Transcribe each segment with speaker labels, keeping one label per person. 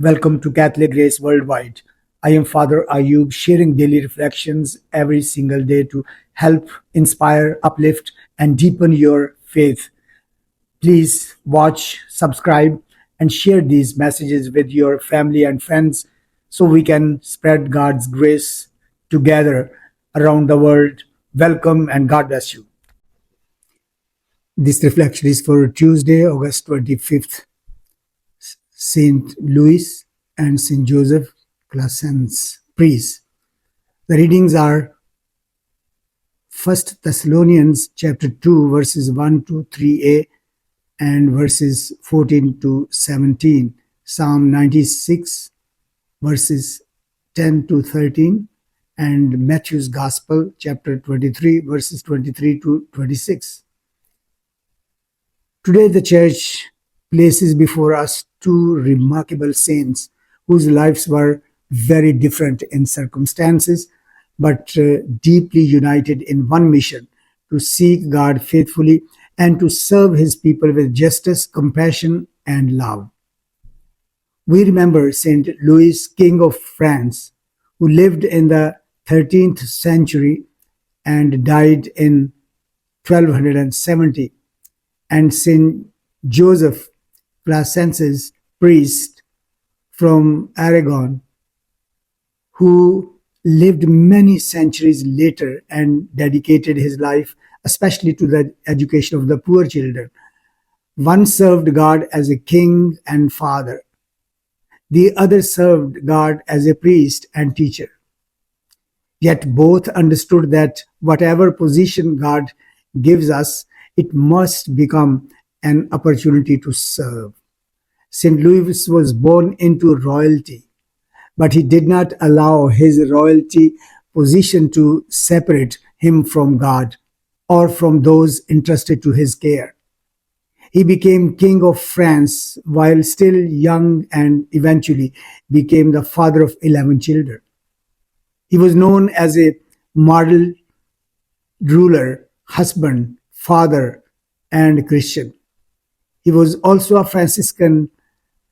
Speaker 1: Welcome to Catholic Grace Worldwide. I am Father Ayub, sharing daily reflections every single day to help inspire, uplift, and deepen your faith. Please watch, subscribe, and share these messages with your family and friends so we can spread God's grace together around the world. Welcome and God bless you. This reflection is for Tuesday, August 25th. Saint Louis and Saint Joseph, Calasanz, priests. The readings are 1 Thessalonians chapter 2, verses 1 to 3a and verses 14 to 17, Psalm 96, verses 10 to 13, and Matthew's Gospel, chapter 23, verses 23 to 26. Today the Church places before us two remarkable saints whose lives were very different in circumstances, but deeply united in one mission: to seek God faithfully and to serve His people with justice, compassion, and love. We remember Saint Louis, King of France, who lived in the 13th century and died in 1270, and Saint Joseph, Calasanz's priest from Aragon, who lived many centuries later and dedicated his life especially to the education of the poor children. One served God as a king and father. The other served God as a priest and teacher. Yet both understood that whatever position God gives us, it must become an opportunity to serve. St. Louis was born into royalty, but he did not allow his royalty position to separate him from God or from those entrusted to his care. He became King of France while still young and eventually became the father of 11 children. He was known as a model ruler, husband, father, and Christian. He was also a Franciscan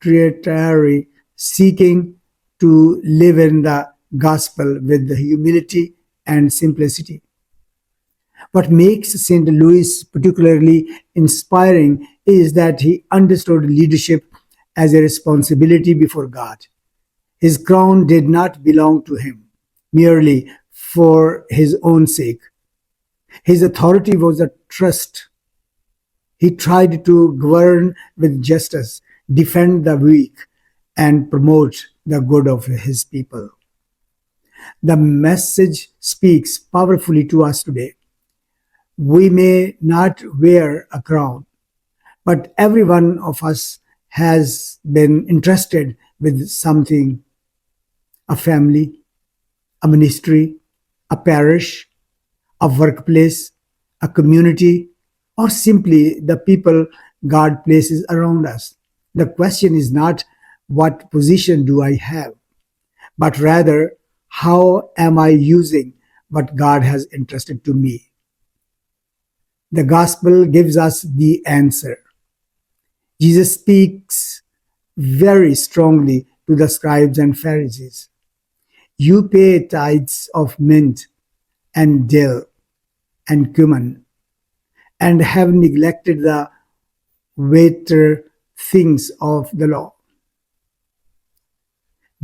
Speaker 1: Trinitarian, seeking to live in the gospel with humility and simplicity. What makes St. Louis particularly inspiring is that he understood leadership as a responsibility before God. His crown did not belong to him merely for his own sake. His authority was a trust. He tried to govern with justice, defend the weak, and promote the good of his people. The message speaks powerfully to us today. We may not wear a crown, but every one of us has been entrusted with something: a family, a ministry, a parish, a workplace, a community, or simply the people God places around us. The question is not what position do I have, but rather how am I using what God has entrusted to me. The gospel gives us the answer. Jesus speaks very strongly to the scribes and Pharisees. You pay tithes of mint and dill and cumin, and have neglected the weightier things of the law: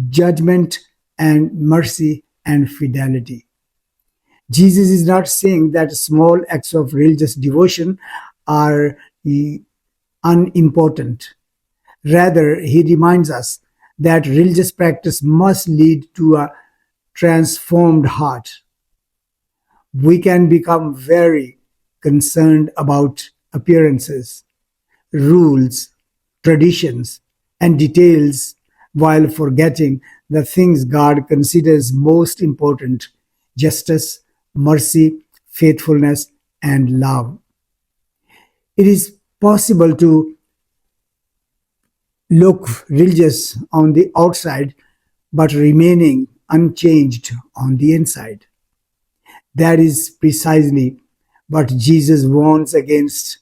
Speaker 1: judgment and mercy and fidelity. Jesus is not saying that small acts of religious devotion are unimportant. Rather, he reminds us that religious practice must lead to a transformed heart. We can become very concerned about appearances, rules, traditions, and details while forgetting the things God considers most important: justice, mercy, faithfulness, and love. It is possible to look religious on the outside but remaining unchanged on the inside. That is precisely what Jesus warns against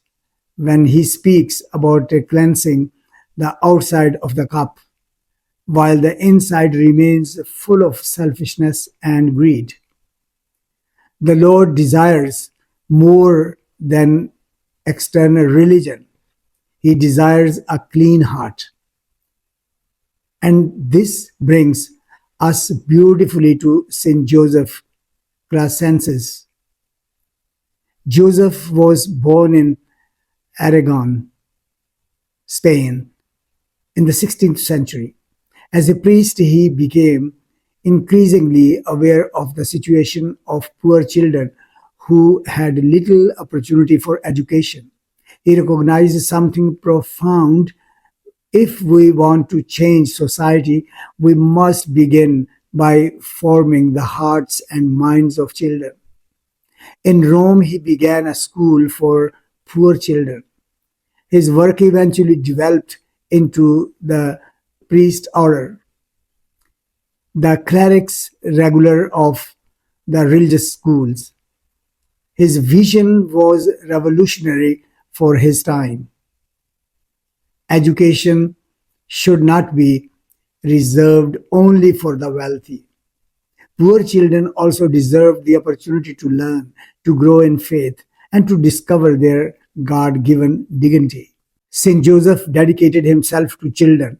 Speaker 1: when he speaks about cleansing the outside of the cup while the inside remains full of selfishness and greed. The Lord desires more than external religion. He desires a clean heart. And this brings us beautifully to Saint Joseph Calasanz. Joseph was born in Aragon, Spain, in the 16th century. As a priest, he became increasingly aware of the situation of poor children who had little opportunity for education. He recognized something profound. If we want to change society, we must begin by forming the hearts and minds of children. In Rome, he began a school for poor children. His work eventually developed into the priest order, the clerics regular of the religious schools. His vision was revolutionary for his time. Education should not be reserved only for the wealthy. Poor children also deserve the opportunity to learn, to grow in faith, and to discover their God given dignity. Saint Joseph dedicated himself to children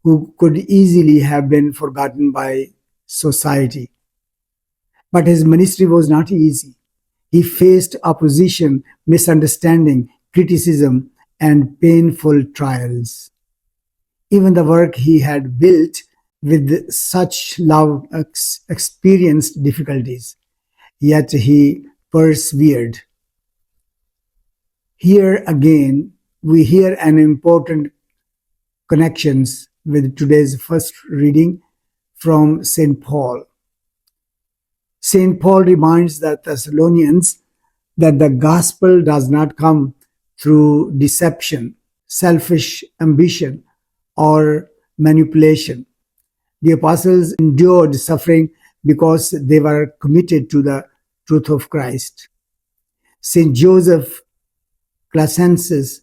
Speaker 1: who could easily have been forgotten by society. But his ministry was not easy. He faced opposition, misunderstanding, criticism, and painful trials. Even the work he had built with such love experienced difficulties, yet he persevered. Here again, we hear an important connections with today's first reading from St. Paul. St. Paul reminds the Thessalonians that the gospel does not come through deception, selfish ambition, or manipulation. The apostles endured suffering because they were committed to the truth of Christ. St. Joseph Calasanz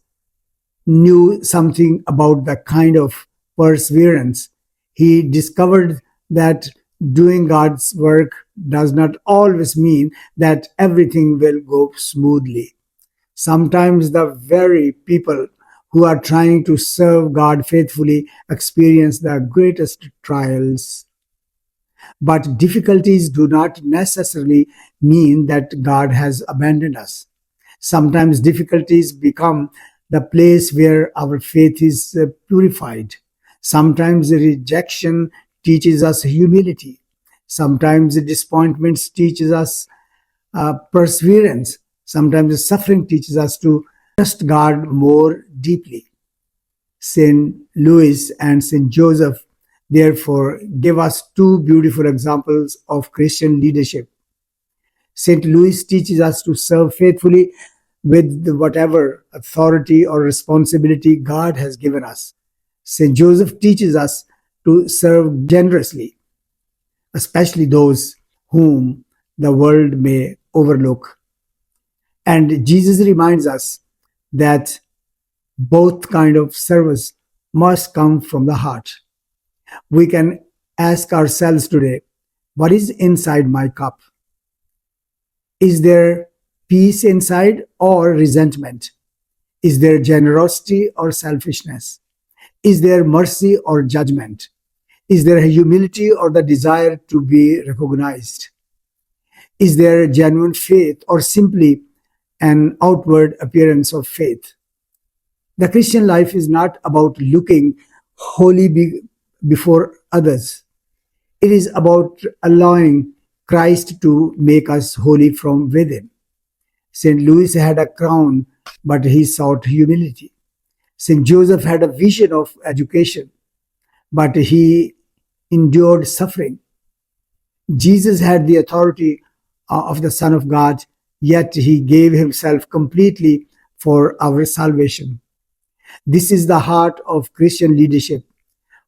Speaker 1: knew something about the kind of perseverance. He discovered that doing God's work does not always mean that everything will go smoothly. Sometimes the very people who are trying to serve God faithfully experience the greatest trials. But difficulties do not necessarily mean that God has abandoned us. Sometimes difficulties become the place where our faith is purified. Sometimes rejection teaches us humility. Sometimes disappointments teaches us perseverance. Sometimes suffering teaches us to trust God more deeply. St. Louis and St. Joseph, therefore, give us two beautiful examples of Christian leadership. St. Louis teaches us to serve faithfully with whatever authority or responsibility God has given us. St. Joseph teaches us to serve generously, especially those whom the world may overlook. And Jesus reminds us that both kind of service must come from the heart. We can ask ourselves today, what is inside my cup? Is there peace inside or resentment? Is there generosity or selfishness? Is there mercy or judgment? Is there humility or the desire to be recognized? Is there genuine faith or simply an outward appearance of faith? The Christian life is not about looking holy before others. It is about allowing Christ to make us holy from within. St. Louis had a crown, but he sought humility. St. Joseph had a vision of education, but he endured suffering. Jesus had the authority of the Son of God, yet he gave himself completely for our salvation. This is the heart of Christian leadership.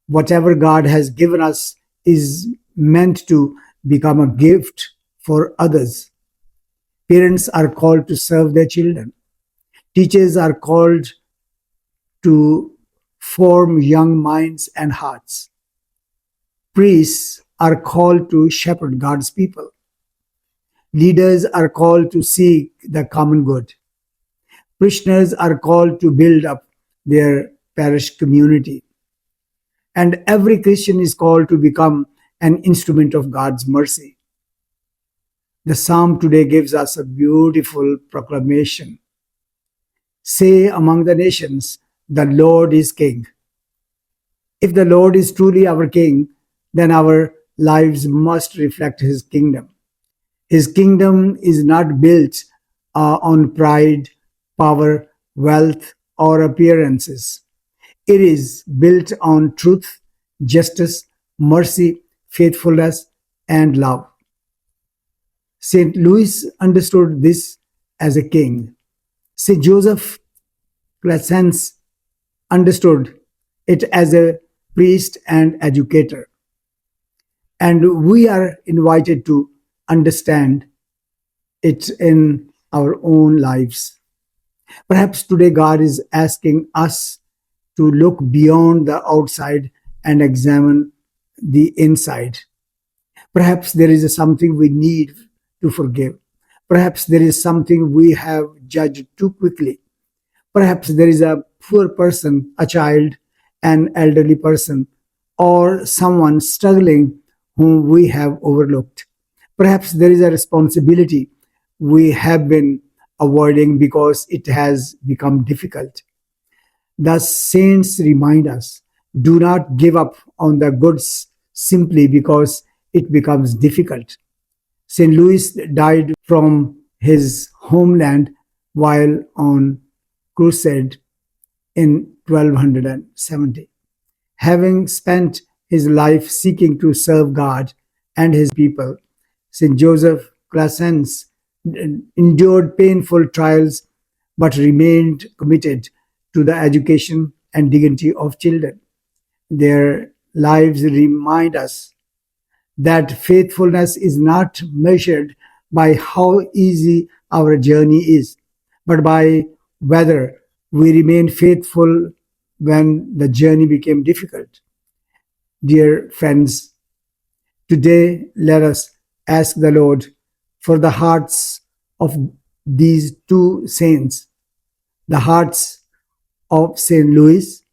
Speaker 1: Whatever God has given us is meant to become a gift for others. Parents are called to serve their children. Teachers are called to form young minds and hearts. Priests are called to shepherd God's people. Leaders are called to seek the common good. Parishioners are called to build up their parish community. And every Christian is called to become an instrument of God's mercy. The psalm today gives us a beautiful proclamation. Say among the nations, the Lord is King. If the Lord is truly our King, then our lives must reflect His kingdom. His kingdom is not built on pride, power, wealth, or appearances. It is built on truth, justice, mercy, faithfulness, and love. St. Louis understood this as a king. St. Joseph Calasanz understood it as a priest and educator. And we are invited to understand it in our own lives. Perhaps today God is asking us to look beyond the outside and examine the inside. Perhaps there is something we need to forgive. Perhaps there is something we have judged too quickly. Perhaps there is a poor person, a child, an elderly person, or someone struggling whom we have overlooked. Perhaps there is a responsibility we have been avoiding because it has become difficult. The saints remind us, do not give up on the goods simply because it becomes difficult. St. Louis died from his homeland while on crusade in 1270. Having spent his life seeking to serve God and his people, St. Joseph Calasanz endured painful trials but remained committed to the education and dignity of children. Their lives remind us that faithfulness is not measured by how easy our journey is, but by whether we remain faithful when the journey became difficult. Dear friends, today let us ask the Lord for the hearts of these two saints, the hearts of St. Louis,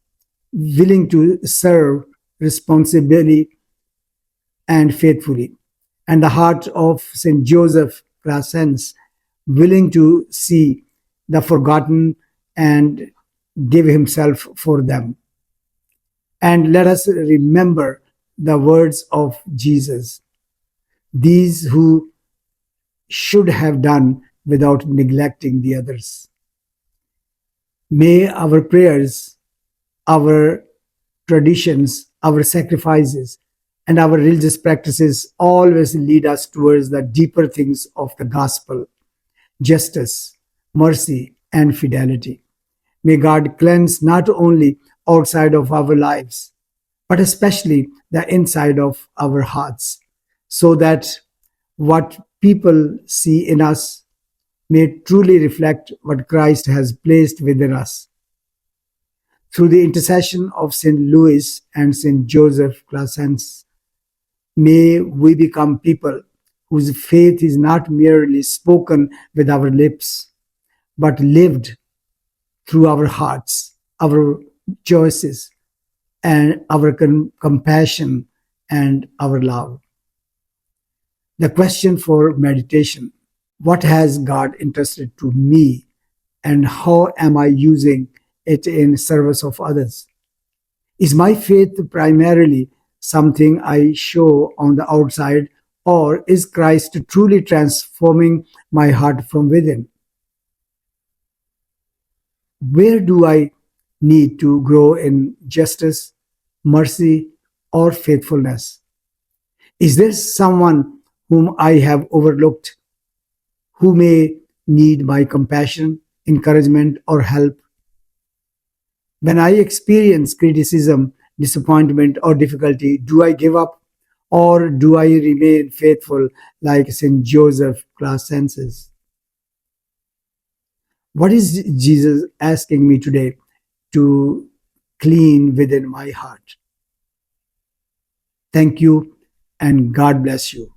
Speaker 1: willing to serve responsibly and faithfully, and the heart of St. Joseph Calasanz, willing to see the forgotten and give himself for them. And let us remember the words of Jesus, these who should have done without neglecting the others. May our prayers, our traditions, our sacrifices, and our religious practices always lead us towards the deeper things of the gospel, justice, mercy, and fidelity. May God cleanse not only outside of our lives, but especially the inside of our hearts, so that what people see in us may truly reflect what Christ has placed within us. Through the intercession of St. Louis and St. Joseph Calasanz, may we become people whose faith is not merely spoken with our lips, but lived through our hearts, our choices, and our compassion and our love. The question for meditation: what has God entrusted to me, and how am I using it in service of others? Is my faith primarily something I show on the outside, or is Christ truly transforming my heart from within? Where do I need to grow in justice, mercy, or faithfulness? Is there someone whom I have overlooked who may need my compassion, encouragement, or help? When I experience criticism, disappointment, or difficulty, do I give up, or do I remain faithful like St. Joseph Calasanz? What is Jesus asking me today to clean within my heart? Thank you and God bless you.